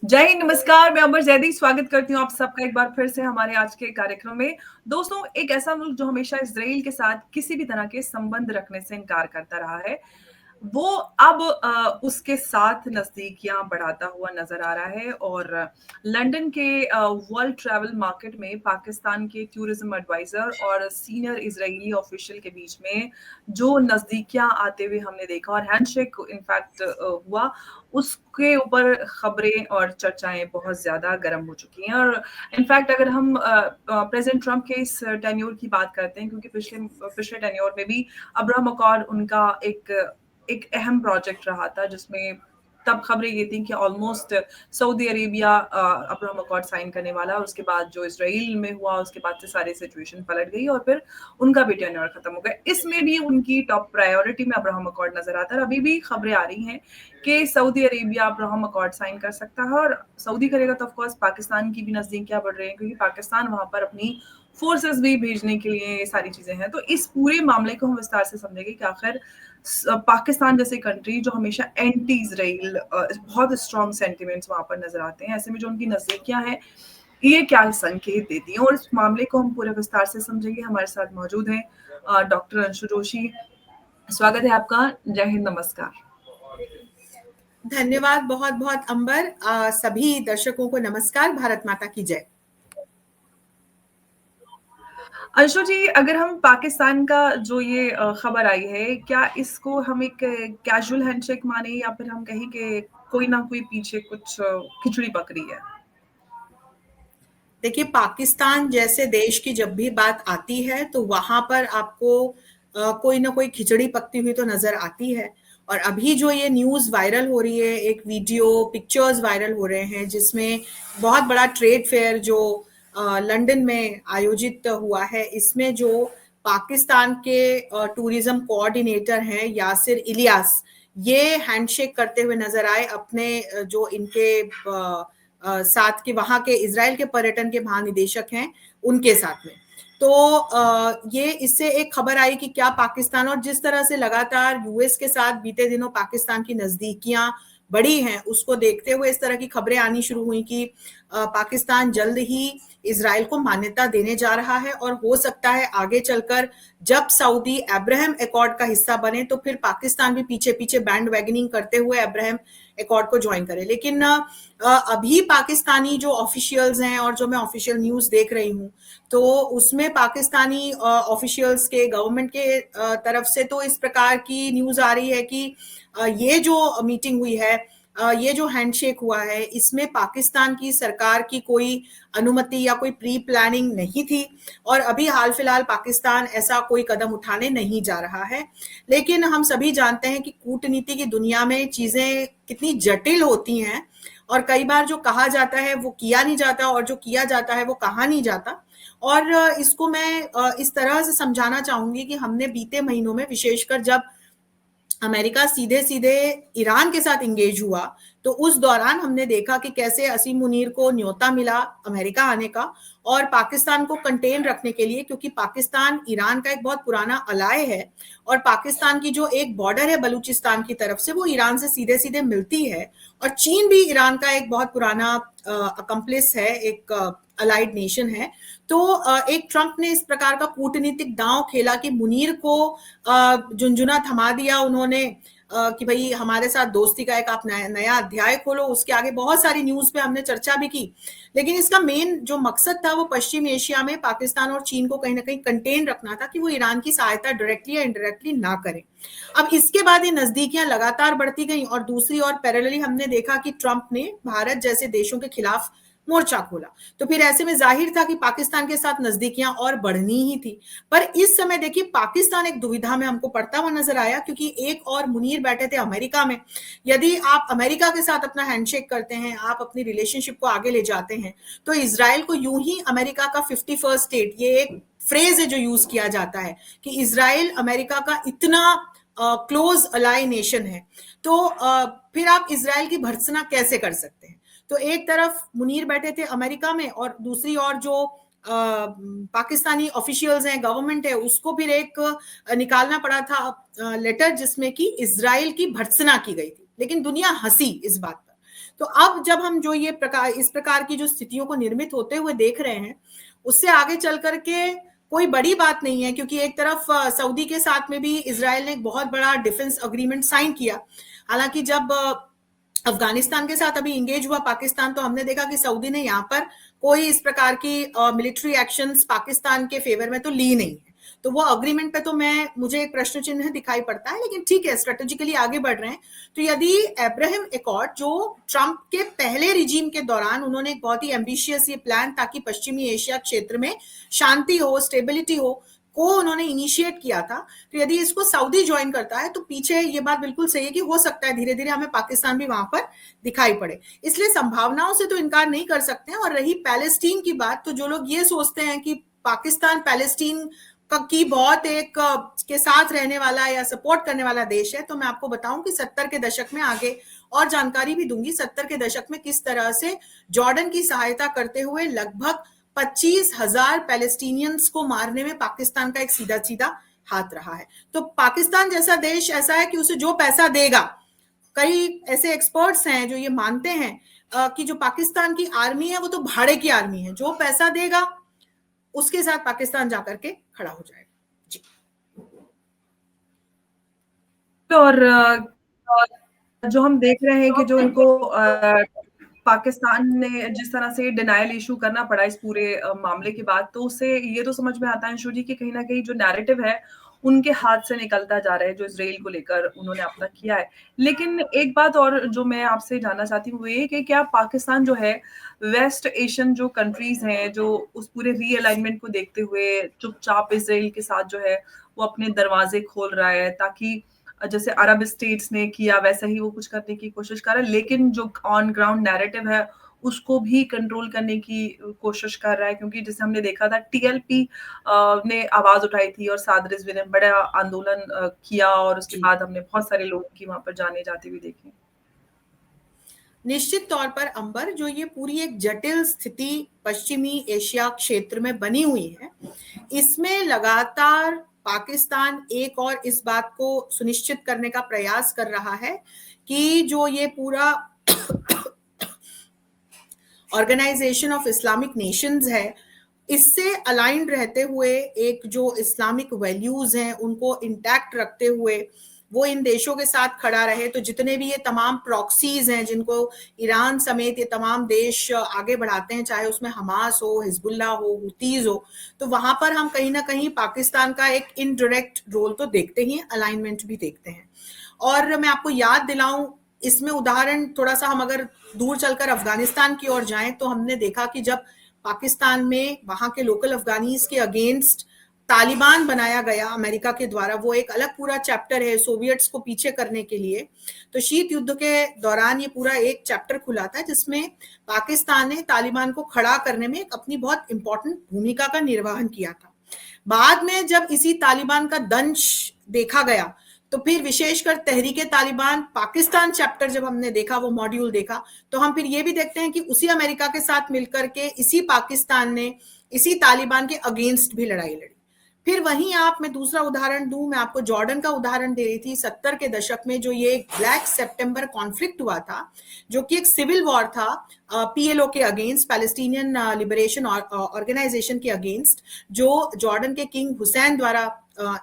जय हिंद, नमस्कार। मैं अमर जैदी स्वागत करती हूँ आप सबका एक बार फिर से हमारे आज के कार्यक्रम में। दोस्तों, एक ऐसा मुल्क जो हमेशा इज़राइल के साथ किसी भी तरह के संबंध रखने से इनकार करता रहा है, वो अब उसके साथ नज़दीकियाँ बढ़ाता हुआ नज़र आ रहा है और लंदन के वर्ल्ड ट्रैवल मार्केट में पाकिस्तान के टूरिज़्म एडवाइज़र और सीनियर इज़राइली ऑफ़िशियल के बीच में जो नज़दीकियाँ आते हुए हमने देखा और हैंडशेक इनफैक्ट हुआ, उसके ऊपर खबरें और चर्चाएँ बहुत ज़्यादा गर्म हो चुकी हैं और इनफैक्ट अगर हम प्रेज़िडेंट ट्रंप के इस टेन्योर की बात करते हैं क्योंकि पिछले पिछले टेन्योर में भी अब्राहम अकॉर्ड उनका एक अहम प्रोजेक्ट रहा था जिसमें तब खबरें ये थी कि almost Saudi Arabia Abraham accord sign करने वाला। उसके बाद जो इज़राइल में हुआ उसके बाद से सारी सिचुएशन पलट गई और फिर उनका भी टेन्योर खत्म हो गया। इसमें भी उनकी टॉप प्रायोरिटी में अब्राहम अकॉर्ड नज़र आता है और अभी भी खबरें आ रही हैं कि Saudi Arabia Abraham accord sign कर सकता है और सऊदी करेगा तो ऑफ कोर्स पाकिस्तान की भी नज़दीकियाँ बढ़ रही हैं क्योंकि पाकिस्तान वहाँ पर अपनी फोर्सेस भी भेजने के लिए ये सारी चीज़ें हैं। तो इस पूरे मामले को हम विस्तार से समझेंगे कि आखिर पाकिस्तान जैसे कंट्री जो हमेशा एंटी इजराइल बहुत स्ट्रॉन्ग सेंटिमेंट्स वहां पर नजर आते हैं, ऐसे में जो उनकी नजदीकियां हैं ये क्या संकेत देती हैं और इस मामले को हम पूरे विस्तार से समझेंगे। हमारे साथ मौजूद हैं डॉक्टर अंशु जोशी। स्वागत है आपका। जय हिंद, नमस्कार। धन्यवाद बहुत बहुत अंबर। सभी दर्शकों को नमस्कार। भारत माता की जय। अंशु जी, अगर हम पाकिस्तान का जो ये खबर आई है, क्या इसको हम एक कैजुअल हैंडशेक माने या फिर हम कहें कि कोई ना कोई पीछे कुछ खिचड़ी पक रही है? देखिए, पाकिस्तान जैसे देश की जब भी बात आती है तो वहां पर आपको कोई ना कोई खिचड़ी पकती हुई तो नजर आती है। और अभी जो ये न्यूज वायरल हो रही है, एक वीडियो पिक्चर्स वायरल हो रहे हैं जिसमें बहुत बड़ा ट्रेड फेयर जो लंदन में आयोजित हुआ है, इसमें जो पाकिस्तान के टूरिज्म कोऑर्डिनेटर हैं यासिर इलियास, ये हैंडशेक करते हुए नजर आए अपने जो इनके साथ के वहां के इजराइल के पर्यटन के महानिदेशक हैं उनके साथ में। तो ये इससे एक खबर आई कि क्या पाकिस्तान, और जिस तरह से लगातार यूएस के साथ बीते दिनों पाकिस्तान की नजदीकियां बढ़ी हैं, उसको देखते हुए इस तरह की खबरें आनी शुरू हुई कि पाकिस्तान जल्द ही इजराइल को मान्यता देने जा रहा है और हो सकता है आगे चलकर जब सऊदी अब्राहम अकॉर्ड का हिस्सा बने तो फिर पाकिस्तान भी पीछे पीछे बैंड वैगनिंग करते हुए अब्राहम अकॉर्ड को ज्वाइन करे। लेकिन अभी पाकिस्तानी जो ऑफिशियल्स हैं और जो मैं ऑफिशियल न्यूज देख रही हूँ, तो उसमें पाकिस्तानी ऑफिशियल्स के गवर्नमेंट के तरफ से तो इस प्रकार की न्यूज आ रही है कि ये जो मीटिंग हुई है, ये जो हैंडशेक हुआ है, इसमें पाकिस्तान की सरकार की कोई अनुमति या कोई प्री प्लानिंग नहीं थी और अभी हाल फिलहाल पाकिस्तान ऐसा कोई कदम उठाने नहीं जा रहा है। लेकिन हम सभी जानते हैं कि कूटनीति की दुनिया में चीजें कितनी जटिल होती हैं और कई बार जो कहा जाता है वो किया नहीं जाता और जो किया जाता है वो कहा नहीं जाता। और इसको मैं इस तरह से समझाना चाहूंगी कि हमने बीते महीनों में, विशेषकर जब अमेरिका सीधे सीधे ईरान के साथ इंगेज हुआ, तो उस दौरान हमने देखा कि कैसे असीम मुनीर को न्योता मिला अमेरिका आने का और पाकिस्तान को कंटेन रखने के लिए, क्योंकि पाकिस्तान ईरान का एक बहुत पुराना अलाय है और पाकिस्तान की जो एक बॉर्डर है बलूचिस्तान की तरफ से, वो ईरान से सीधे सीधे मिलती है और चीन भी ईरान का एक बहुत पुराना अकम्प्लिस है, एक अलाइड नेशन है। तो एक ट्रंप ने इस प्रकार का कूटनीतिक दांव खेला कि मुनीर को झुंझुना थमा दिया उन्होंने कि भाई हमारे साथ दोस्ती का एक आप नया अध्याय खोलो। उसके आगे बहुत सारी न्यूज पे हमने चर्चा भी की, लेकिन इसका मेन जो मकसद था वो पश्चिम एशिया में पाकिस्तान और चीन को कहीं ना कहीं कंटेन रखना था कि वो ईरान की सहायता डायरेक्टली या इनडायरेक्टली ना करें। अब इसके बाद ये नजदीकियां लगातार बढ़ती गई और दूसरी ओर पैरेलली हमने देखा कि ट्रंप ने भारत जैसे देशों के खिलाफ मोर्चा खोला। तो फिर ऐसे में जाहिर था कि पाकिस्तान के साथ नजदीकियां और बढ़नी ही थी। पर इस समय देखिए, पाकिस्तान एक दुविधा में हमको पड़ता हुआ नजर आया, क्योंकि एक और मुनीर बैठे थे अमेरिका में। यदि आप अमेरिका के साथ अपना हैंडशेक करते हैं, आप अपनी रिलेशनशिप को आगे ले जाते हैं, तो इसराइल को यूं ही अमेरिका का 51st स्टेट, ये एक फ्रेज है जो यूज किया जाता है कि इसराइल अमेरिका का इतना क्लोज अलाई नेशन है, तो फिर आप इसराइल की भर्त्सना कैसे कर सकते हैं। तो एक तरफ मुनीर बैठे थे अमेरिका में और दूसरी ओर जो पाकिस्तानी ऑफिशियल्स हैं, गवर्नमेंट है, उसको फिर एक निकालना पड़ा था लेटर जिसमें कि इसराइल की भर्त्सना की गई थी। लेकिन दुनिया हंसी इस बात पर, तो अब जब हम जो ये इस प्रकार की जो स्थितियों को निर्मित होते हुए देख रहे हैं, उससे आगे चल करके कोई बड़ी बात नहीं है, क्योंकि एक तरफ सऊदी के साथ में भी इजराइल ने एक बहुत बड़ा डिफेंस अग्रीमेंट साइन किया। हालांकि जब अफगानिस्तान के साथ अभी इंगेज हुआ पाकिस्तान, तो हमने देखा कि सऊदी ने यहाँ पर कोई इस प्रकार की मिलिट्री एक्शंस पाकिस्तान के फेवर में तो ली नहीं है। तो वो अग्रीमेंट पे तो मुझे एक प्रश्न चिन्ह दिखाई पड़ता है, लेकिन ठीक है, स्ट्रेटेजिकली आगे बढ़ रहे हैं। तो यदि अब्राहम एकॉर्ड, जो ट्रंप के पहले रिजीम के दौरान उन्होंने एक बहुत ही एम्बिशियस ये प्लान ताकि पश्चिमी एशिया क्षेत्र में शांति हो, स्टेबिलिटी हो, को उन्होंने इनिशिएट किया था, तो यदि इसको सऊदी ज्वाइन करता है तो पीछे ये बात बिल्कुल सही है कि हो सकता है धीरे धीरे हमें पाकिस्तान भी वहां पर दिखाई पड़े। इसलिए संभावनाओं से तो इनकार नहीं कर सकते हैं। और रही पैलेस्टीन की बात, तो जो लोग ये सोचते हैं कि पाकिस्तान पैलेस्टीन की बहुत एक के साथ रहने वाला या सपोर्ट करने वाला देश है, तो मैं आपको बताऊं कि 70 के दशक में, आगे और जानकारी भी दूंगी, 70 के दशक में किस तरह से जॉर्डन की सहायता करते हुए लगभग 25,000 पैलेस्टीनियंस को मारने में पाकिस्तान का एक सीधा सीधा हाथ रहा है। तो पाकिस्तान जैसा देश ऐसा है कि उसे जो पैसा देगा, कई ऐसे एक्सपर्ट्स हैं जो ये मानते हैं कि जो पाकिस्तान की आर्मी है वो तो भाड़े की आर्मी है, जो पैसा देगा उसके साथ पाकिस्तान जाकर के खड़ा हो जाएगा। जी। और जो हम देख रहे हैं कि जो इनको पाकिस्तान ने जिस तरह से डिनायल इशू करना पड़ा इस पूरे मामले के बाद, तो उससे ये तो समझ में आता है अंशु जी कि कहीं ना कहीं जो नैरेटिव है उनके हाथ से निकलता जा रहा है, जो इसराइल को लेकर उन्होंने अपना किया है। लेकिन एक बात और जो मैं आपसे जानना चाहती हूँ वो ये कि क्या पाकिस्तान जो है वेस्ट एशियन जो कंट्रीज हैं, जो उस पूरे रीअलाइनमेंट को देखते हुए चुपचाप इसराइल के साथ जो है वो अपने दरवाजे खोल रहा है, ताकि जैसे अरब स्टेट्स ने किया वैसा ही वो कुछ करने की कोशिश कर रहा है, लेकिन जो ऑन ग्राउंड नैरेटिव है उसको भी कंट्रोल करने की कोशिश कर रहा है? क्योंकि जैसे हमने देखा था टीएलपी ने आवाज उठाई थी और साद रिजवी ने बड़ा आंदोलन किया, और उसके बाद हमने बहुत सारे लोग की वहां पर जाने जाते हुए देखे। निश्चित तौर पर अंबर, जो ये पूरी एक जटिल स्थिति पश्चिमी एशिया क्षेत्र में बनी हुई है, इसमें लगातार पाकिस्तान एक और इस बात को सुनिश्चित करने का प्रयास कर रहा है कि जो ये पूरा ऑर्गेनाइजेशन ऑफ इस्लामिक नेशंस है, इससे अलाइंड रहते हुए एक जो इस्लामिक वैल्यूज हैं उनको इंटैक्ट रखते हुए वो इन देशों के साथ खड़ा रहे। तो जितने भी ये तमाम प्रॉक्सीज हैं जिनको ईरान समेत ये तमाम देश आगे बढ़ाते हैं, चाहे उसमें हमास हो, हिजबुल्ला हो, हुतीज हो, तो वहां पर हम कहीं ना कहीं पाकिस्तान का एक इनडायरेक्ट रोल तो देखते ही, अलाइनमेंट भी देखते हैं। और मैं आपको याद दिलाऊं, इसमें उदाहरण थोड़ा सा हम अगर दूर चलकर अफगानिस्तान की ओर जाएं, तो हमने देखा कि जब पाकिस्तान में वहां के लोकल अफगानीज के अगेंस्ट तालिबान बनाया गया अमेरिका के द्वारा, वो एक अलग पूरा चैप्टर है सोवियट्स को पीछे करने के लिए। तो शीत युद्ध के दौरान ये पूरा एक चैप्टर खुला था जिसमें पाकिस्तान ने तालिबान को खड़ा करने में अपनी बहुत इंपॉर्टेंट भूमिका का निर्वहन किया था। बाद में जब इसी तालिबान का दंश देखा गया, तो फिर विशेषकर तहरीके तालिबान पाकिस्तान चैप्टर जब हमने देखा, वो मॉड्यूल देखा, तो हम फिर ये भी देखते हैं कि उसी अमेरिका के साथ मिलकर के इसी पाकिस्तान ने इसी तालिबान के अगेंस्ट भी लड़ाई लड़ी। फिर वहीं मैं दूसरा उदाहरण दूं, मैं आपको जॉर्डन का उदाहरण दे रही थी। 70 के दशक में जो ये ब्लैक सितंबर कॉन्फ्लिक्ट हुआ था, जो कि एक सिविल वॉर था पीएलओ के अगेंस्ट, पैलेस्टीनियन लिबरेशन ऑर्गेनाइजेशन के अगेंस्ट, जो जॉर्डन के किंग हुसैन द्वारा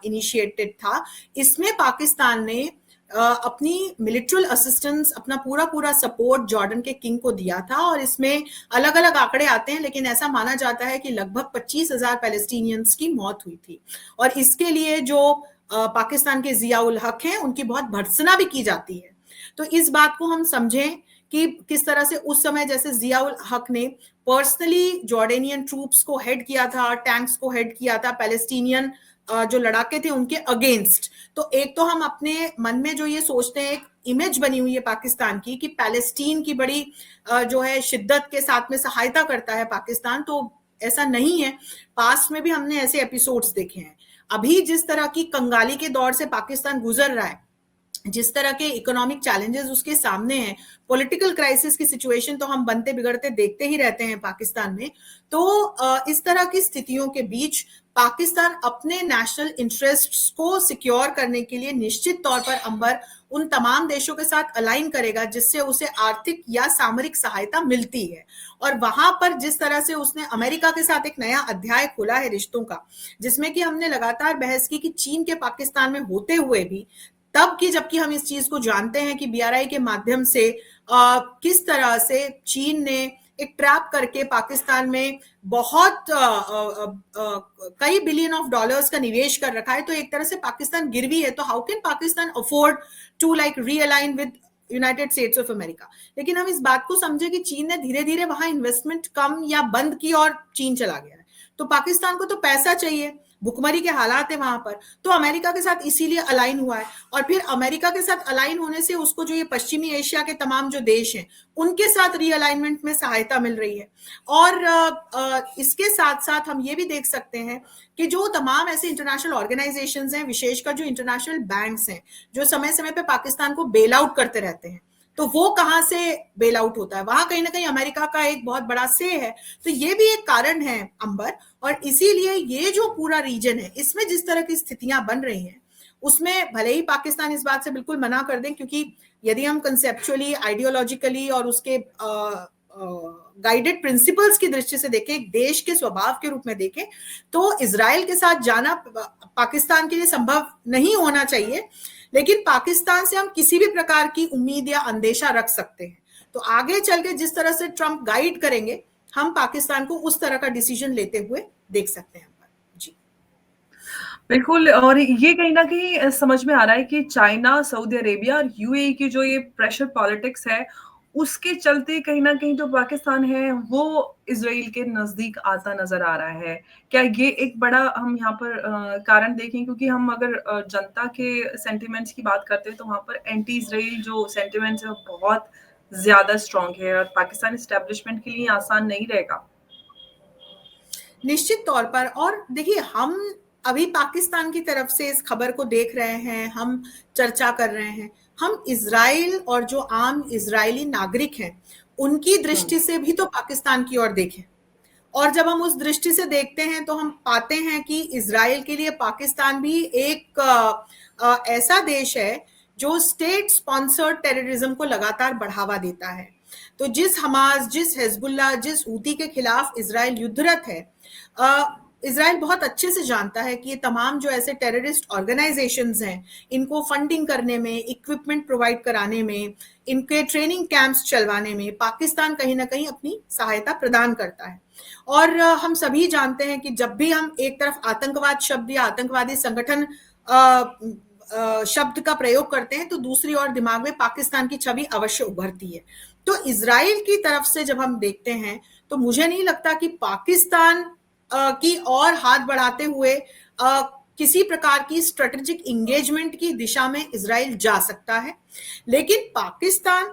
इनिशिएटेड था। इसमें पाकिस्तान ने अपनी मिलिट्री असिस्टेंस, अपना पूरा सपोर्ट जॉर्डन के किंग को दिया था। और इसमें अलग अलग आंकड़े आते हैं, लेकिन ऐसा माना जाता है कि लगभग 25,000 पैलेस्टीनियंस की मौत हुई थी। और इसके लिए जो पाकिस्तान के जिया उल हक हैं, उनकी बहुत भर्त्सना भी की जाती है। तो इस बात को हम समझें कि किस तरह से उस समय जैसे जिया उल हक ने पर्सनली जॉर्डेनियन ट्रूप्स को हेड किया था, टैंक्स को हेड किया था पैलेस्टीनियन जो लड़ाके थे उनके अगेंस्ट। तो एक तो हम अपने मन में जो ये सोचते हैं, एक इमेज बनी हुई है पाकिस्तान की कि पैलेस्टीन की बड़ी जो है शिद्दत के साथ में सहायता करता है पाकिस्तान, तो ऐसा नहीं है। पास्ट में भी हमने ऐसे एपिसोड्स देखे हैं। अभी जिस तरह की कंगाली के दौर से पाकिस्तान गुजर रहा है, जिस तरह के इकोनॉमिक चैलेंजेस उसके सामने हैं, पॉलिटिकल क्राइसिस की सिचुएशन तो हम बनते बिगड़ते देखते ही रहते हैं पाकिस्तान में। तो इस तरह की स्थितियों के बीच पाकिस्तान अपने नेशनल इंटरेस्ट्स को सिक्योर करने के लिए निश्चित तौर पर अंबर उन तमाम देशों के साथ अलाइन करेगा जिससे उसे आर्थिक या सामरिक सहायता मिलती है। और वहां पर जिस तरह से उसने अमेरिका के साथ एक नया अध्याय खोला है रिश्तों का, जिसमें कि हमने लगातार बहस की कि चीन के पाकिस्तान में होते हुए भी, तब की जबकि हम इस चीज को जानते हैं कि बीआरआई के माध्यम से किस तरह से चीन ने एक ट्रैप करके पाकिस्तान में बहुत कई बिलियन ऑफ डॉलर्स का निवेश कर रखा है, तो एक तरह से पाकिस्तान गिरवी है। तो how can Pakistan afford to like realign with United States of America. लेकिन हम इस बात को समझे कि चीन ने धीरे धीरे वहां इन्वेस्टमेंट कम या बंद की और चीन चला गया है, तो पाकिस्तान को तो पैसा चाहिए, भुखमरी के हालात है वहां पर, तो अमेरिका के साथ इसीलिए अलाइन हुआ है। और फिर अमेरिका के साथ अलाइन होने से उसको जो ये पश्चिमी एशिया के तमाम जो देश हैं उनके साथ रीअलाइनमेंट में सहायता मिल रही है। और इसके साथ साथ हम ये भी देख सकते हैं कि जो तमाम ऐसे इंटरनेशनल ऑर्गेनाइजेशंस हैं, विशेषकर जो इंटरनेशनल बैंक्स हैं, जो समय समय पे पाकिस्तान को बेल आउट करते रहते हैं, तो वो कहां से बेल आउट होता है, वहां कहीं ना कहीं अमेरिका का एक बहुत बड़ा से है। तो ये भी एक कारण है अंबर, और इसीलिए ये जो पूरा रीजन है इसमें जिस तरह की स्थितियां बन रही हैं उसमें भले ही पाकिस्तान इस बात से बिल्कुल मना कर दें, क्योंकि यदि हम कंसेप्चुअली, आइडियोलॉजिकली और उसके गाइडेड प्रिंसिपल्स की दृष्टि से देखें, एक देश के स्वभाव के रूप में देखें, तो इजराइल के साथ जाना पाकिस्तान के लिए संभव नहीं होना चाहिए। लेकिन पाकिस्तान से हम किसी भी प्रकार की उम्मीद या अंदेशा रख सकते हैं। तो आगे चल के जिस तरह से ट्रंप गाइड करेंगे, हम पाकिस्तान को उस तरह का डिसीजन लेते हुए देख सकते हैं। जी बिल्कुल, और ये कहीं ना कहीं समझ में आ रहा है कि चाइना, सऊदी अरेबिया और यूएई की जो ये प्रेशर पॉलिटिक्स है, उसके चलते कहीं ना कहीं जो पाकिस्तान है वो इसराइल के नजदीक आता नजर आ रहा है। क्या ये एक बड़ा हम यहाँ पर कारण देखें, क्योंकि हम अगर जनता के सेंटिमेंट्स की बात करते हैं तो वहां पर एंटी इसराइल जो सेंटिमेंट्स है वो बहुत ज्यादा स्ट्रांग है, और पाकिस्तान एस्टेब्लिशमेंट के लिए आसान नहीं रहेगा। निश्चित तौर पर। और देखिए, हम अभी पाकिस्तान की तरफ से इस खबर को देख रहे हैं, हम चर्चा कर रहे हैं, हम इजराइल और जो आम इजरायली नागरिक हैं उनकी दृष्टि से भी तो पाकिस्तान की ओर देखें। और जब हम उस दृष्टि से देखते हैं तो हम पाते हैं कि इजराइल के लिए पाकिस्तान भी एक ऐसा देश है जो स्टेट स्पॉन्सर्ड टेररिज्म को लगातार बढ़ावा देता है। तो जिस हमास, जिस हिजबुल्लाह, जिस हूती के खिलाफ इजराइल युद्धरत है, इजराइल बहुत अच्छे से जानता है कि ये तमाम जो ऐसे टेररिस्ट ऑर्गेनाइजेशंस हैं, इनको फंडिंग करने में, इक्विपमेंट प्रोवाइड कराने में, इनके ट्रेनिंग कैंप्स चलवाने में पाकिस्तान कहीं ना कहीं अपनी सहायता प्रदान करता है। और हम सभी जानते हैं कि जब भी हम एक तरफ आतंकवाद शब्द या आतंकवादी संगठन शब्द का प्रयोग करते हैं तो दूसरी ओर दिमाग में पाकिस्तान की छवि अवश्य उभरती है। तो इजराइल की तरफ से जब हम देखते हैं तो मुझे नहीं लगता कि पाकिस्तान की और हाथ बढ़ाते हुए किसी प्रकार की स्ट्रेटेजिक इंगेजमेंट की दिशा में इजराइल जा सकता है। लेकिन Pakistan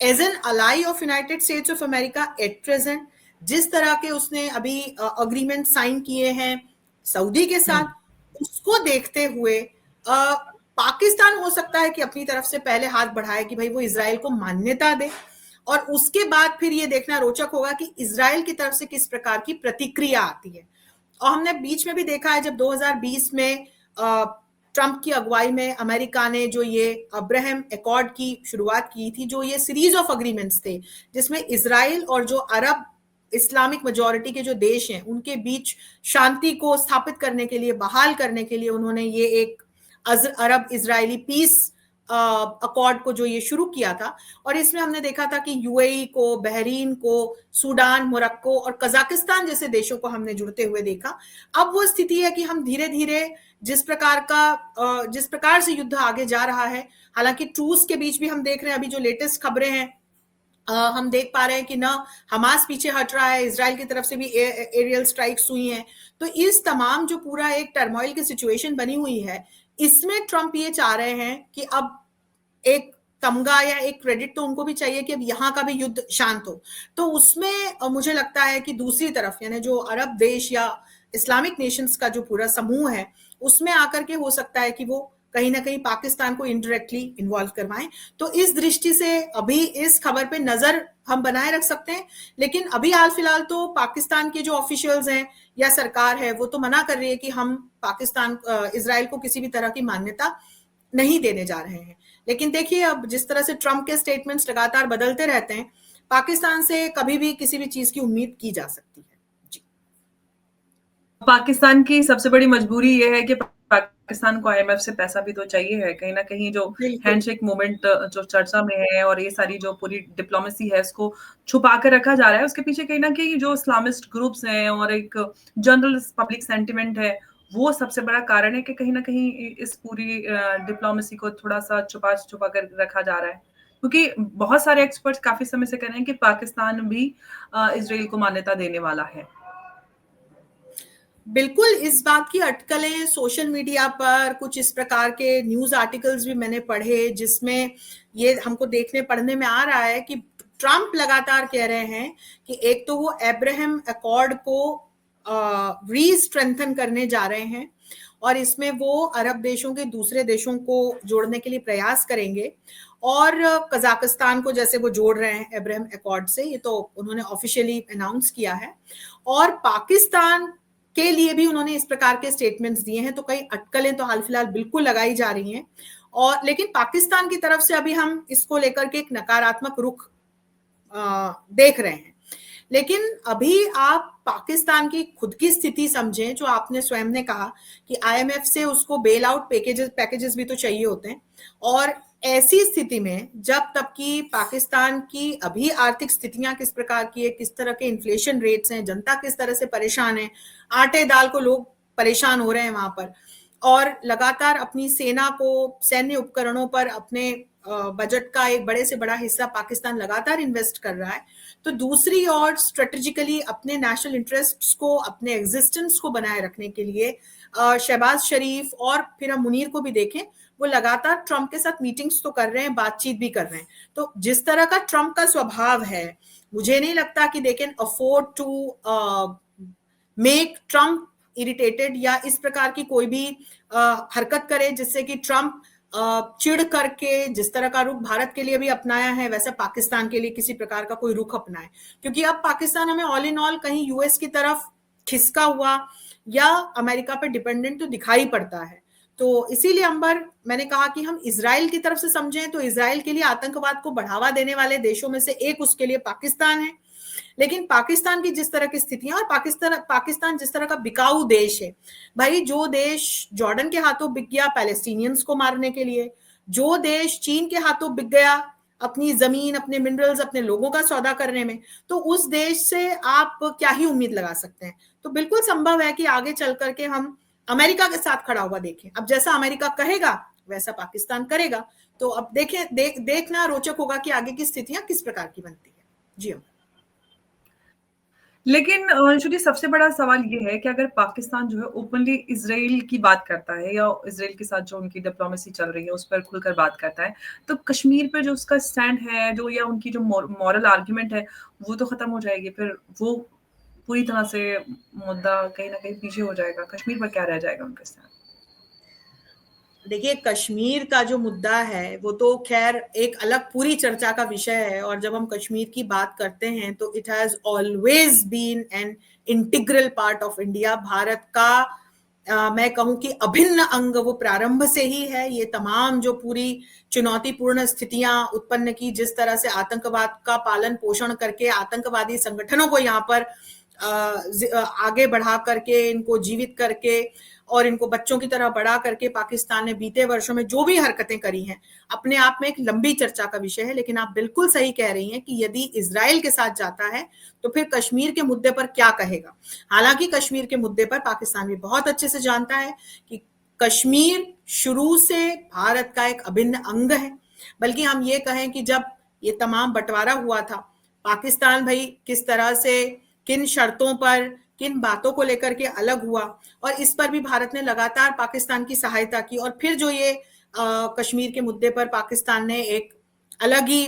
as an ally of United States of America at present, जिस तरह के उसने अभी अग्रीमेंट साइन किए हैं सऊदी के साथ, उसको देखते हुए पाकिस्तान हो सकता है कि अपनी तरफ से पहले हाथ बढ़ाए कि भाई वो इजराइल को मान्यता दे, और उसके बाद फिर ये देखना रोचक होगा कि इजराइल की तरफ से किस प्रकार की प्रतिक्रिया आती है। और हमने बीच में भी देखा है जब 2020 में ट्रंप की अगुवाई में अमेरिका ने जो ये अब्राहम एकॉर्ड की शुरुआत की थी, जो ये सीरीज ऑफ अग्रीमेंट्स थे जिसमें इजराइल और जो अरब इस्लामिक मेजॉरिटी के जो देश हैं उनके बीच शांति को स्थापित करने के लिए, बहाल करने के लिए उन्होंने ये एक अरब इजरायली पीस अकॉर्ड को जो ये शुरू किया था। और इसमें हमने देखा था कि यूएई को, बहरीन को, सूडान, मोरक्को और कजाकिस्तान जैसे देशों को हमने जुड़ते हुए देखा। अब वो स्थिति है कि हम धीरे धीरे जिस प्रकार से युद्ध आगे जा रहा है, हालांकि ट्रूस के बीच भी हम देख रहे हैं, अभी जो लेटेस्ट खबरें हैं हम देख पा रहे हैं कि ना हमास पीछे हट रहा है, इजराइल की तरफ से भी एरियल स्ट्राइक्स हुई हैं। तो इस तमाम जो पूरा एक टर्मोइल की सिचुएशन बनी हुई है, इसमें ट्रंप ये चाह रहे हैं कि अब एक तमगा या एक क्रेडिट तो उनको भी चाहिए कि अब यहाँ का भी युद्ध शांत हो। तो उसमें मुझे लगता है कि दूसरी तरफ यानी जो अरब देश या इस्लामिक नेशंस का जो पूरा समूह है, उसमें आकर के हो सकता है कि वो कहीं ना कहीं पाकिस्तान को इनडायरेक्टली इन्वॉल्व करवाएं। तो इस दृष्टि से अभी इस खबर पे नजर हम बनाए रख सकते हैं, लेकिन अभी हाल फिलहाल तो पाकिस्तान के जो ऑफिशियल्स हैं या सरकार है वो तो मना कर रही है कि हम पाकिस्तान इजराइल को किसी भी तरह की मान्यता नहीं देने जा रहे हैं। लेकिन देखिए, अब जिस तरह से ट्रंप के स्टेटमेंट्स लगातार बदलते रहते हैं, पाकिस्तान से कभी भी किसी भी चीज की उम्मीद की जा सकती है। जी। पाकिस्तान की सबसे बड़ी मजबूरी ये है कि पाकिस्तान को आईएमएफ से पैसा भी तो चाहिए है। कहीं ना कहीं जो बिल्कुल। हैंडशेक मूवमेंट जो चर्चा में है और ये सारी जो पूरी डिप्लोमेसी है उसको छुपा कर रखा जा रहा है, उसके पीछे कहीं ना कहीं जो इस्लामिस्ट ग्रुप्स हैं और एक जनरल पब्लिक सेंटिमेंट है, वो सबसे बड़ा कारण है कि कहीं ना कहीं इस पूरी डिप्लोमेसी को थोड़ा सा छुपा छुपा कर रखा जा रहा है। क्योंकि बहुत सारे एक्सपर्ट्स काफी समय से कह रहे हैं कि पाकिस्तान भी इसराइल को मान्यता देने वाला है। बिल्कुल, इस बात की अटकलें सोशल मीडिया पर कुछ इस प्रकार के न्यूज आर्टिकल्स भी मैंने पढ़े, जिसमें ये हमको देखने पढ़ने में आ रहा है कि ट्रंप लगातार कह रहे हैं कि एक तो वो अब्राहम अकॉर्ड को री स्ट्रेंथन करने जा रहे हैं और इसमें वो अरब देशों के दूसरे देशों को जोड़ने के लिए प्रयास करेंगे, और कजाकिस्तान को जैसे वो जोड़ रहे हैं अब्राहम अकॉर्ड से, ये तो उन्होंने ऑफिशियली अनाउंस किया है। और पाकिस्तान के लिए भी उन्होंने इस प्रकार के स्टेटमेंट्स दिए हैं। तो कई अटकलें तो हाल फिलहाल बिल्कुल लगाई जा रही हैं, और लेकिन पाकिस्तान की तरफ से अभी हम इसको लेकर के एक नकारात्मक रुख देख रहे हैं। लेकिन अभी आप पाकिस्तान की खुद की स्थिति समझें, जो आपने स्वयं ने कहा कि आईएमएफ से उसको बेल आउट पैकेजेस भी तो चाहिए होते हैं, और ऐसी स्थिति में जब तक कि पाकिस्तान की अभी आर्थिक स्थितियां किस प्रकार की है, किस तरह के इन्फ्लेशन रेट्स हैं, जनता किस तरह से परेशान है, आटे दाल को लोग परेशान हो रहे हैं वहां पर, और लगातार अपनी सेना को सैन्य उपकरणों पर अपने बजट का एक बड़े से बड़ा हिस्सा पाकिस्तान लगातार इन्वेस्ट कर रहा है। तो दूसरी ओर स्ट्रेटेजिकली अपने नेशनल इंटरेस्ट्स को, अपने एग्जिस्टेंस को बनाए रखने के लिए शहबाज शरीफ और फिर हम मुनीर को भी देखें, वो लगातार ट्रंप के साथ मीटिंग्स तो कर रहे हैं, बातचीत भी कर रहे हैं। तो जिस तरह का ट्रंप का स्वभाव है, मुझे नहीं लगता कि they can afford to make Trump irritated या इस प्रकार की कोई भी हरकत करे जिससे कि ट्रंप चिढ़ करके जिस तरह का रुख भारत के लिए भी अपनाया है वैसा पाकिस्तान के लिए किसी प्रकार का कोई रुख अपनाए। क्योंकि अब पाकिस्तान हमें ऑल इन ऑल कहीं यूएस की तरफ खिसका हुआ या अमेरिका पर डिपेंडेंट तो दिखाई पड़ता है। तो इसीलिए अंबर, मैंने कहा कि हम इजराइल की तरफ से समझें तो इजराइल के लिए आतंकवाद को बढ़ावा देने वाले देशों में से एक उसके लिए पाकिस्तान है। लेकिन पाकिस्तान की जिस तरह की स्थितियां, और पाकिस्तान जिस तरह का बिकाऊ देश है, भाई जो देश जॉर्डन के हाथों बिक गया पैलेस्टीनियंस को मारने के लिए, जो देश चीन के हाथों बिक गया अपनी जमीन, अपने मिनरल्स, अपने लोगों का सौदा करने में, तो उस देश से आप क्या ही उम्मीद लगा सकते हैं। तो बिल्कुल संभव है कि आगे चल करके हम अमेरिका के साथ खड़ा हुआ देखें। अब जैसा अमेरिका कहेगा वैसा पाकिस्तान करेगा। तो अब देखना रोचक होगा कि आगे की स्थितियां किस प्रकार की बनती है। जी हाँ। लेकिन अंशुली, सबसे बड़ा सवाल ये है कि अगर पाकिस्तान जो है ओपनली इसराइल की बात करता है या इसराइल के साथ जो उनकी डिप्लोमेसी चल रही है उस पर खुलकर बात करता है, तो कश्मीर पे जो उसका स्टैंड है, जो या उनकी जो मॉरल आर्ग्यूमेंट है, वो तो खत्म हो जाएगी। फिर वो पूरी तरह से मुद्दा कहीं ना कहीं पीछे हो जाएगा। कश्मीर पर क्या रह जाएगा उनका स्टैंड? देखिए, कश्मीर का जो मुद्दा है वो तो खैर एक अलग पूरी चर्चा का विषय है, और जब हम कश्मीर की बात करते हैं तो it has always been an integral part of India. Bharat का मैं कहूं कि अभिन्न अंग वो प्रारंभ से ही है। ये तमाम जो पूरी चुनौतीपूर्ण स्थितियां उत्पन्न की, जिस तरह से आतंकवाद का पालन पोषण करके आतंकवादी संगठनों को यहाँ पर आगे बढ़ा करके, इनको जीवित करके और इनको बच्चों की तरह बड़ा करके पाकिस्तान ने बीते वर्षों में जो भी हरकतें करी हैं, अपने आप में एक लंबी चर्चा का विषय है। लेकिन आप बिल्कुल सही कह रही हैं कि यदि इजराइल के साथ जाता है तो फिर कश्मीर के मुद्दे पर क्या कहेगा। हालांकि कश्मीर के मुद्दे पर पाकिस्तान भी बहुत अच्छे से जानता है कि कश्मीर शुरू से भारत का एक अभिन्न अंग है। बल्कि हम ये कहें कि जब ये तमाम बंटवारा हुआ था, पाकिस्तान भाई किस तरह से, किन शर्तों पर, किन बातों को लेकर के अलग हुआ, और इस पर भी भारत ने लगातार पाकिस्तान की सहायता की। और फिर जो ये कश्मीर के मुद्दे पर पाकिस्तान ने एक अलग ही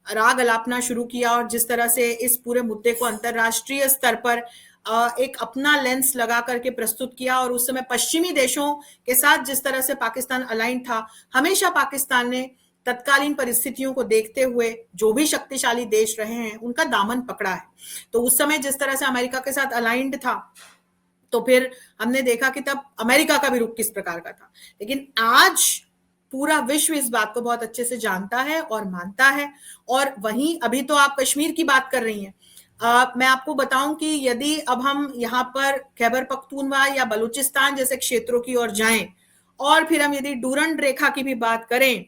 राग अलापना शुरू किया, और जिस तरह से इस पूरे मुद्दे को अंतरराष्ट्रीय स्तर पर एक अपना लेंस लगा करके प्रस्तुत किया, और उस समय पश्चिमी देशों के साथ जिस तरह से पाकिस्तान अलाइन था, हमेशा पाकिस्तान ने तत्कालीन परिस्थितियों को देखते हुए जो भी शक्तिशाली देश रहे हैं उनका दामन पकड़ा है। तो उस समय जिस तरह से अमेरिका के साथ अलाइंड था, तो फिर हमने देखा कि तब अमेरिका का भी रुख किस प्रकार का था। लेकिन आज पूरा विश्व इस बात को बहुत अच्छे से जानता है और मानता है। और वहीं अभी तो आप कश्मीर की बात कर रही हैं, मैं आपको बताऊं कि यदि अब हम यहाँ पर खैबर पख्तूनवा या बलूचिस्तान जैसे क्षेत्रों की ओर जाएं, और फिर हम यदि डूरंड रेखा की भी बात करें,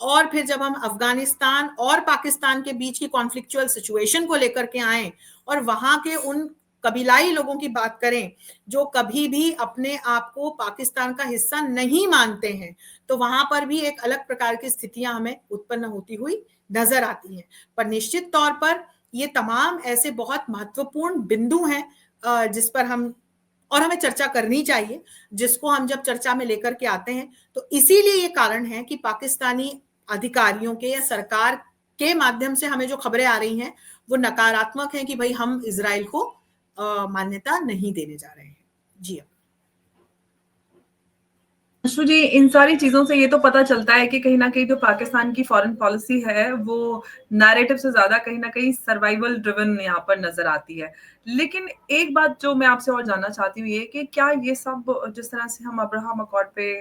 और फिर जब हम अफगानिस्तान और पाकिस्तान के बीच की कॉन्फ्लिक्चुअल सिचुएशन को लेकर के आए, और वहां के उन कबीलाई लोगों की बात करें जो कभी भी अपने आप को पाकिस्तान का हिस्सा नहीं मानते हैं, तो वहां पर भी एक अलग प्रकार की स्थितियां हमें उत्पन्न होती हुई नजर आती हैं। पर निश्चित तौर पर ये तमाम ऐसे बहुत महत्वपूर्ण बिंदु हैं जिस पर हम और हमें चर्चा करनी चाहिए, जिसको हम जब चर्चा में लेकर के आते हैं तो इसीलिए ये कारण है कि पाकिस्तानी अधिकारियों के या सरकार के माध्यम से हमें जो खबरें आ रही हैं वो नकारात्मक हैं कि भाई हम इजराइल को मान्यता नहीं देने जा रहे हैं। जी अशु जी, इन सारी चीजों से ये तो पता चलता है कि कहीं ना कहीं जो पाकिस्तान की फॉरेन पॉलिसी है वो नैरेटिव से ज्यादा कहीं ना कहीं सर्वाइवल ड्रिवन यहाँ पर नजर आती है। लेकिन एक बात जो मैं आपसे और जानना चाहती हूँ ये कि क्या ये सब जिस तरह से हम अब्राहम अकॉर्ड पे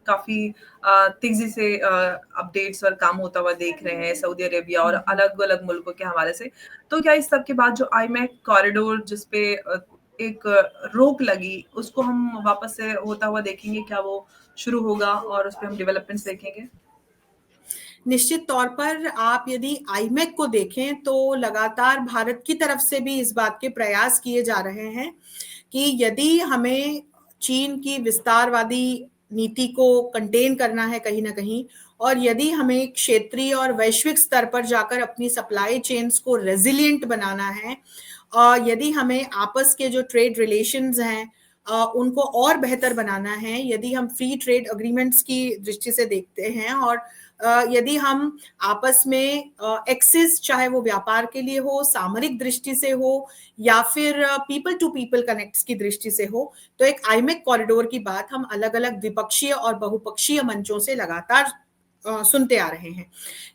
काफी तेजी से अपडेट्स और काम होता हुआ देख रहे हैं सऊदी अरेबिया और अलग अलग मुल्कों के हवाले से, तो क्या इस सब के बाद जो आईमैक कॉरिडोर जिसपे एक रोक लगी उसको हम वापस से होता हुआ देखेंगे, क्या वो शुरू होगा और उस पर हम डेवलपमेंट्स देखेंगे? निश्चित तौर पर आप यदि आईमैक को देखें तो लगातार भारत की तरफ से भी इस बात के प्रयास किए जा रहे हैं कि यदि हमें चीन की विस्तारवादी नीति को कंटेन करना है कहीं ना कहीं, और यदि हमें क्षेत्रीय और वैश्विक स्तर पर जाकर अपनी सप्लाई चेन्स को रेजिलिएंट बनाना है, यदि हमें आपस के जो ट्रेड रिलेशंस हैं उनको और बेहतर बनाना है, यदि हम फ्री ट्रेड अग्रीमेंट्स की दृष्टि से देखते हैं, और यदि हम आपस में एक्सेस, चाहे वो व्यापार के लिए हो, सामरिक दृष्टि से हो, या फिर पीपल टू पीपल कनेक्ट्स की दृष्टि से हो, तो एक आईमैक कॉरिडोर की बात हम अलग अलग द्विपक्षीय और बहुपक्षीय मंचों से लगातार सुनते आ रहे हैं।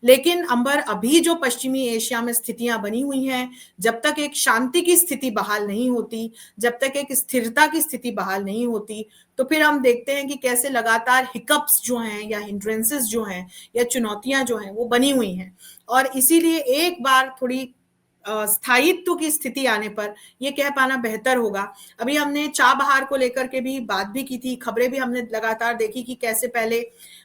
लेकिन अंबर अभी जो पश्चिमी एशिया में स्थितियां बनी हुई हैं, जब तक एक शांति की स्थिति बहाल नहीं होती, जब तक एक स्थिरता की स्थिति बहाल नहीं होती, तो फिर हम देखते हैं कि कैसे लगातार हिकअप्स जो हैं या हिंड्रेंसेस जो हैं या चुनौतियां जो हैं वो बनी हुई हैं। और इसीलिए एक बार थोड़ी स्थायित्व की स्थिति आने पर यह कह पाना बेहतर होगा। अभी हमने चाबहार को लेकर के भी बात भी की थी, खबरें भी हमने लगातार देखी कि कैसे पहले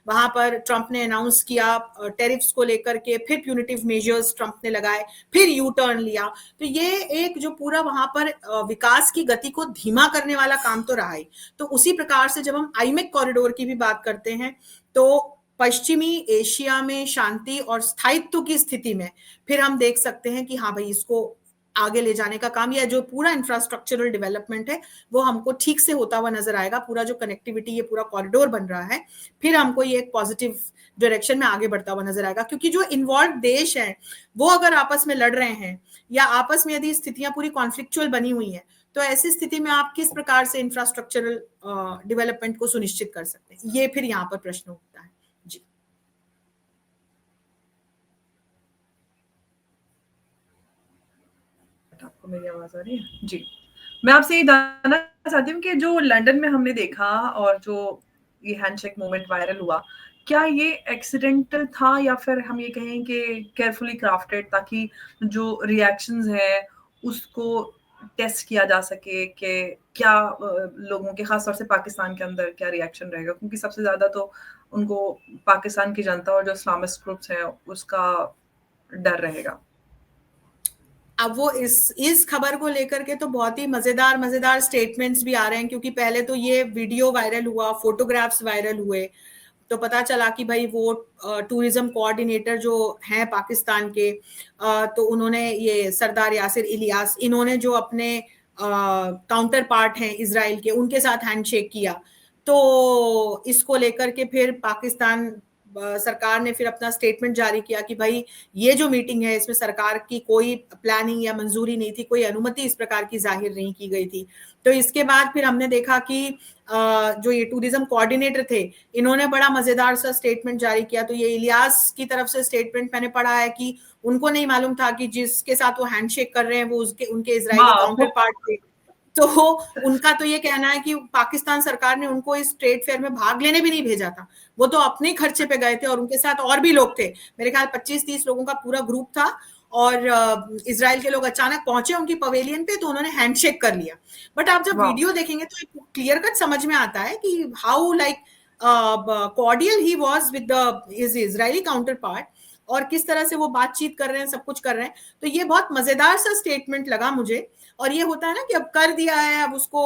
वहां पर ट्रंप ने अनाउंस किया टेरिफ्स को लेकर के, फिर प्यूनिटिव मेजर्स ट्रंप ने लगाए, फिर यू टर्न लिया। तो ये एक जो पूरा वहां पर विकास की गति को धीमा करने वाला काम तो रहा ही। तो उसी प्रकार से जब हम आईमैक कॉरिडोर की भी बात करते हैं तो पश्चिमी एशिया में शांति और स्थायित्व की स्थिति में फिर हम देख सकते हैं कि हाँ भाई, इसको आगे ले जाने का काम या जो पूरा इंफ्रास्ट्रक्चरल डेवलपमेंट है वो हमको ठीक से होता हुआ नजर आएगा। पूरा जो कनेक्टिविटी, ये पूरा कॉरिडोर बन रहा है, फिर हमको ये एक पॉजिटिव डायरेक्शन में आगे बढ़ता हुआ नजर आएगा। क्योंकि जो इन्वॉल्व देश हैं वो अगर आपस में लड़ रहे हैं या आपस में यदि स्थितियां पूरी कॉन्फ्लिक्चुअल बनी हुई है, तो ऐसी स्थिति में आप किस प्रकार से इंफ्रास्ट्रक्चरल डेवलपमेंट को सुनिश्चित कर सकते हैं, ये फिर यहाँ पर प्रश्न उठता है। जी आपको मेरी आवाज आ रही है? जी, मैं आपसे ये जानना चाहती हूँ कि जो लंदन में हमने देखा और जो ये हैंडशेक मोमेंट वायरल हुआ, क्या ये एक्सीडेंटल था या फिर हम ये कहें कि केयरफुली क्राफ्टेड, ताकि जो रिएक्शंस हैं उसको टेस्ट किया जा सके कि क्या लोगों के, खास तौर से पाकिस्तान के अंदर क्या रिएक्शन रहेगा, क्योंकि सबसे ज्यादा तो उनको पाकिस्तान की जनता और जो इस्लामिस्ट ग्रुप्स हैं उसका डर रहेगा। अब वो इस खबर को लेकर के तो बहुत ही मजेदार स्टेटमेंट्स भी आ रहे हैं, क्योंकि पहले तो ये वीडियो वायरल हुआ, फोटोग्राफ्स वायरल हुए, तो पता चला कि भाई वो टूरिज्म कोऑर्डिनेटर जो हैं पाकिस्तान के, तो उन्होंने, ये सरदार यासिर इलियास, इन्होंने जो अपने काउंटर पार्ट हैं इजराइल के, उनके साथ हैंडशेक किया। तो इसको लेकर के फिर पाकिस्तान सरकार ने फिर अपना स्टेटमेंट जारी किया कि भाई ये जो मीटिंग है इसमें सरकार की कोई प्लानिंग या मंजूरी नहीं थी, कोई अनुमति इस प्रकार की जाहिर नहीं की गई थी। तो इसके बाद फिर हमने देखा कि जो ये टूरिज्म कोऑर्डिनेटर थे, इन्होंने बड़ा मजेदार सा स्टेटमेंट जारी किया। तो ये इलियास की तरफ से स्टेटमेंट मैंने पढ़ा है कि उनको नहीं मालूम था कि जिसके साथ वो हैंडशेक कर रहे हैं वो उसके उनके इजरायली काउंटर पार्ट थे। तो उनका तो ये कहना है कि पाकिस्तान सरकार ने उनको इस ट्रेड फेयर में भाग लेने भी नहीं भेजा था, वो तो अपने खर्चे पे गए थे और उनके साथ और भी लोग थे। मेरे ख्याल 25-30 लोगों का पूरा ग्रुप था और इजराइल के लोग अचानक पहुंचे उनकी पवेलियन पे, तो उन्होंने हैंडशेक कर लिया। बट आप जब वीडियो देखेंगे तो क्लियर कट समझ में आता है कि how like cordial he was with his Israeli counter part, और किस तरह से वो बातचीत कर रहे हैं, सब कुछ कर रहे हैं। तो ये बहुत मजेदार सा स्टेटमेंट लगा मुझे। और ये होता है ना कि अब कर दिया है, अब उसको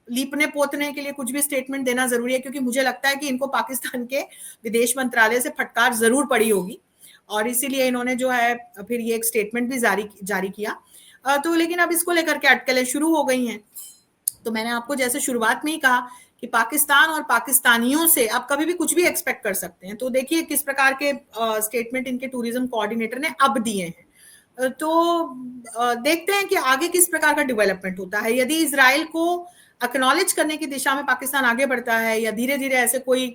लीपने पोतने के लिए कुछ भी स्टेटमेंट देना जरूरी है, क्योंकि मुझे लगता है कि इनको पाकिस्तान के विदेश मंत्रालय से फटकार जरूर पड़ी होगी और इसीलिए इन्होंने जो है फिर ये एक स्टेटमेंट भी जारी किया। तो लेकिन अब इसको लेकर के अटकलें शुरू हो गई हैं। तो मैंने आपको जैसे शुरुआत में ही कहा कि पाकिस्तान और पाकिस्तानियों से आप कभी भी कुछ भी एक्सपेक्ट कर सकते हैं। तो देखिए किस प्रकार के स्टेटमेंट इनके टूरिज्म कोऑर्डिनेटर ने अब दिए हैं। तो देखते हैं कि आगे किस प्रकार का डेवलपमेंट होता है। यदि इजराइल को एक्नॉलेज करने की दिशा में पाकिस्तान आगे बढ़ता है या धीरे धीरे ऐसे कोई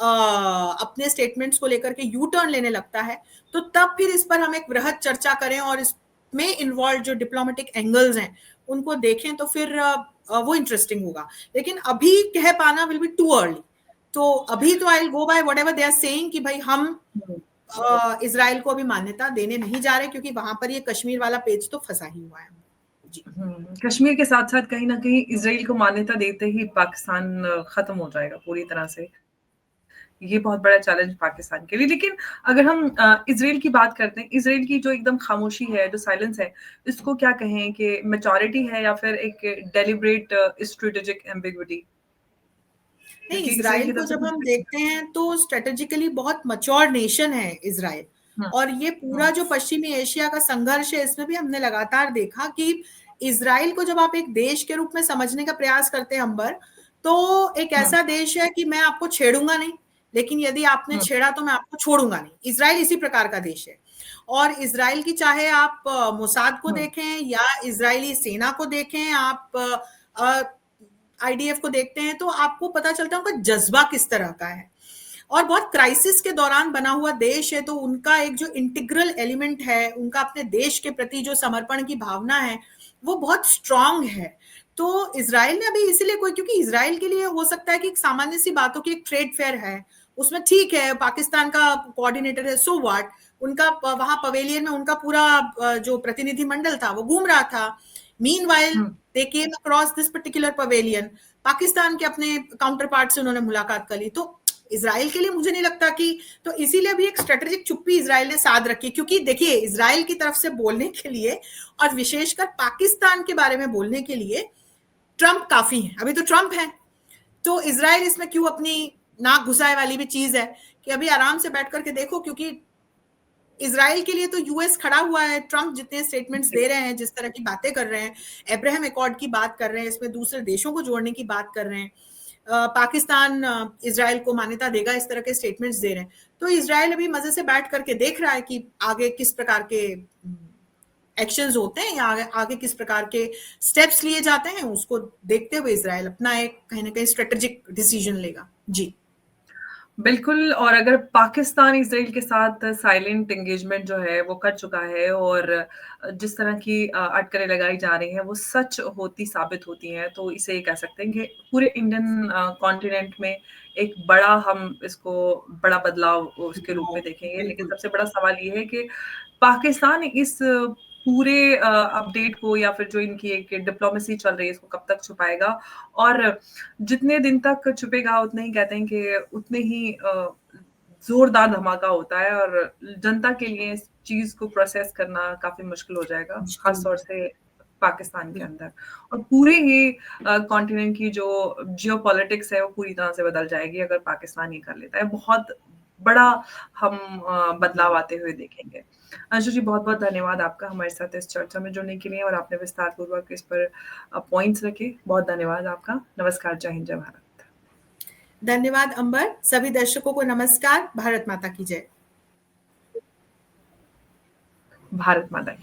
अपने स्टेटमेंट्स को लेकर के यू टर्न लेने लगता है, तो तब फिर इस पर हम एक वृहद चर्चा करें और इसमें इन्वॉल्व जो डिप्लोमेटिक एंगल्स हैं उनको देखें, तो फिर वो इंटरेस्टिंग होगा। लेकिन अभी कह पाना विल बी टू अर्ली। तो अभी तो I go by whatever they are saying कि भाई हम इजराइल को अभी मान्यता देने नहीं जा रहे, क्योंकि वहां पर ये कश्मीर वाला पेज तो फंसा ही हुआ है। जी। कश्मीर के साथ साथ कहीं ना कहीं इजराइल को मान्यता देते ही पाकिस्तान खत्म हो जाएगा पूरी तरह से। ये बहुत बड़ा चैलेंज पाकिस्तान के लिए। लेकिन अगर हम इजराइल की बात करते हैं, इजराइल की जो एकदम खामोशी है, जो साइलेंस है, इसको क्या कहें कि मैच्योरिटी है या फिर एक डेलिब्रेट स्ट्रेटेजिक एम्बिग्विटी? नहीं, इजराइल को जब हम देखते हैं तो स्ट्रेटेजिकली बहुत मैच्योर नेशन है इजराइल। और ये पूरा जो पश्चिमी एशिया का संघर्ष है, इसमें भी हमने लगातार देखा कि इजराइल को जब आप एक देश के रूप में समझने का प्रयास करते हैं अंबर, तो एक ऐसा देश है कि मैं आपको छेड़ूंगा नहीं, लेकिन यदि आपने छेड़ा तो मैं आपको छोड़ूंगा नहीं। इजराइल इसी प्रकार का देश है। और इजराइल की चाहे आप मोसाद को देखें या इजरायली सेना को देखें, आप आईडीएफ को देखते हैं, तो आपको पता चलता है उनका जज्बा किस तरह का है। और बहुत क्राइसिस के दौरान बना हुआ देश है, तो उनका एक जो इंटीग्रल एलिमेंट है, उनका अपने देश के प्रति जो समर्पण की भावना है, वो बहुत स्ट्रांग है। तो इजराइल ने अभी इसीलिए क्योंकि इजराइल के लिए हो सकता है कि सामान्य सी बातों की एक ट्रेड फेयर है, उसमें ठीक है पाकिस्तान का कोऑर्डिनेटर है, सो व्हाट, उनका वहां पवेलियन में उनका पूरा जो प्रतिनिधि मंडल था वो घूम रहा था। Meanwhile they came across this particular pavilion, Pakistan के अपने काउंटर पार्ट से उन्होंने मुलाकात कर ली। तो इजराइल के लिए मुझे नहीं लगता कि, तो इसीलिए भी एक स्ट्रेटेजिक चुप्पी इजराइल ने साध रखी, क्योंकि देखिए इजराइल की तरफ से बोलने के लिए और विशेषकर पाकिस्तान के बारे में बोलने के लिए ट्रंप काफी है। अभी तो ट्रंप है, तो इजराइल इसमें क्यों अपनी नाक घुसाए वाली भी चीज है कि अभी आराम से बैठ करके देखो, क्योंकि इजराइल के लिए तो यूएस खड़ा हुआ है। ट्रंप जितने स्टेटमेंट्स दे रहे हैं, जिस तरह की बातें कर रहे हैं, अब्राहम एकॉर्ड की बात कर रहे हैं, इसमें दूसरे देशों को जोड़ने की बात कर रहे हैं, पाकिस्तान इजराइल को मान्यता देगा, इस तरह के स्टेटमेंट्स दे रहे हैं। तो इजराइल अभी मजे से बैठ करके देख रहा है कि आगे किस प्रकार के एक्शंस होते हैं या आगे किस प्रकार के स्टेप्स लिए जाते हैं, उसको देखते हुए इजराइल अपना एक कहीं ना कहीं स्ट्रेटेजिक डिसीजन लेगा। जी बिल्कुल। और अगर पाकिस्तान इजराइल के साथ साइलेंट एंगेजमेंट जो है वो कर चुका है और जिस तरह की अटकलें लगाई जा रही हैं वो सच होती साबित होती हैं, तो इसे कह सकते हैं कि पूरे इंडियन कॉन्टिनेंट में एक बड़ा, हम इसको बड़ा बदलाव उसके रूप में देखेंगे। लेकिन सबसे बड़ा सवाल ये है कि पाकिस्तान इस पूरे अपडेट को या फिर जो इनकी एक डिप्लोमेसी चल रही है इसको कब तक छुपाएगा, और जितने दिन तक छुपेगा उतने ही कहते हैं कि उतने ही जोरदार धमाका होता है और जनता के लिए इस चीज को प्रोसेस करना काफी मुश्किल हो जाएगा, खास तौर से पाकिस्तान के अंदर। और पूरे ही कॉन्टिनेंट की जो जियोपॉलिटिक्स है वो पूरी तरह से बदल जाएगी अगर पाकिस्तान ये कर लेता है। बहुत बड़ा हम बदलाव आते हुए देखेंगे। अंशु जी, बहुत बहुत धन्यवाद आपका हमारे साथ इस चर्चा में जुड़ने के लिए और आपने विस्तार पूर्वक इस पर पॉइंट्स रखे। बहुत धन्यवाद आपका। नमस्कार, जय हिंद, जय भारत। धन्यवाद अंबर। सभी दर्शकों को नमस्कार। भारत माता की जय। भारत माता की